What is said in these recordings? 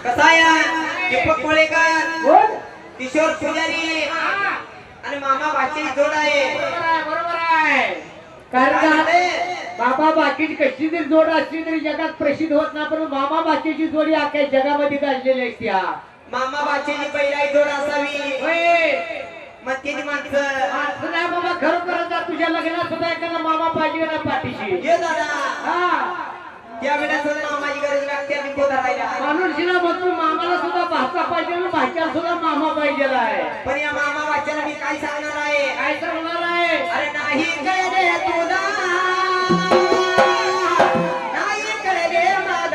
कसा आहे दीपक कोळेकर किशोर पुजारी आणि मामा भाची जोड आहे बरोबर आहे कारण बाबा बाकीची कशी जरी जोड असली तरी जगात प्रसिद्ध होत नाही पण मामा बाकीची जोडी अख्ख्या जगामध्ये गाजलेली असते मामा भाचीची पहिली जोड असावी मग त्याची माणसं नाही बाबा खरोखरच तुझ्या लग्नात सुद्धा एखादा मामा पाहिजे ना पाठीशी ये दादा त्या वेळेस मामाची गरज लागते आणि पोधारायला माणूसला म्हणतो मामाला सुद्धा भाचा पाहिजे ना भाच्याला सुद्धा मामा पाहिजे आहे पण या मामा भाच्याला मी काय सांगणार आहे काय सांगणार आहे अरे नाही कळले तुला नाही कळले मला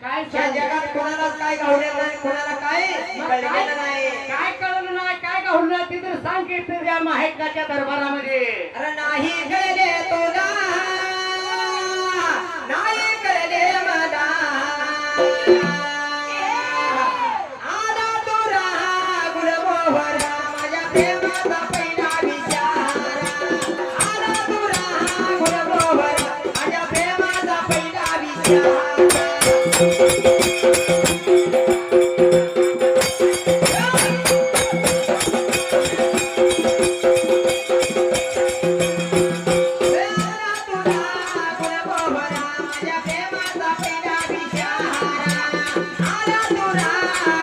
काय या जगात कोणालाच काय घडलेलं नाही कोणाला काय कळलेलं नाही काय कळलं नाही काय घडलं नाही ते तर सांग की त्या माहेकाच्या दरबारामध्ये अरे नाही कळले तुला नाही कळले मला आला तुरा गुलमोहरा माझ्या प्रेमाचा पहिला विचार आला तुरा गुलमोहरा माझ्या प्रेमाचा पहिला विचार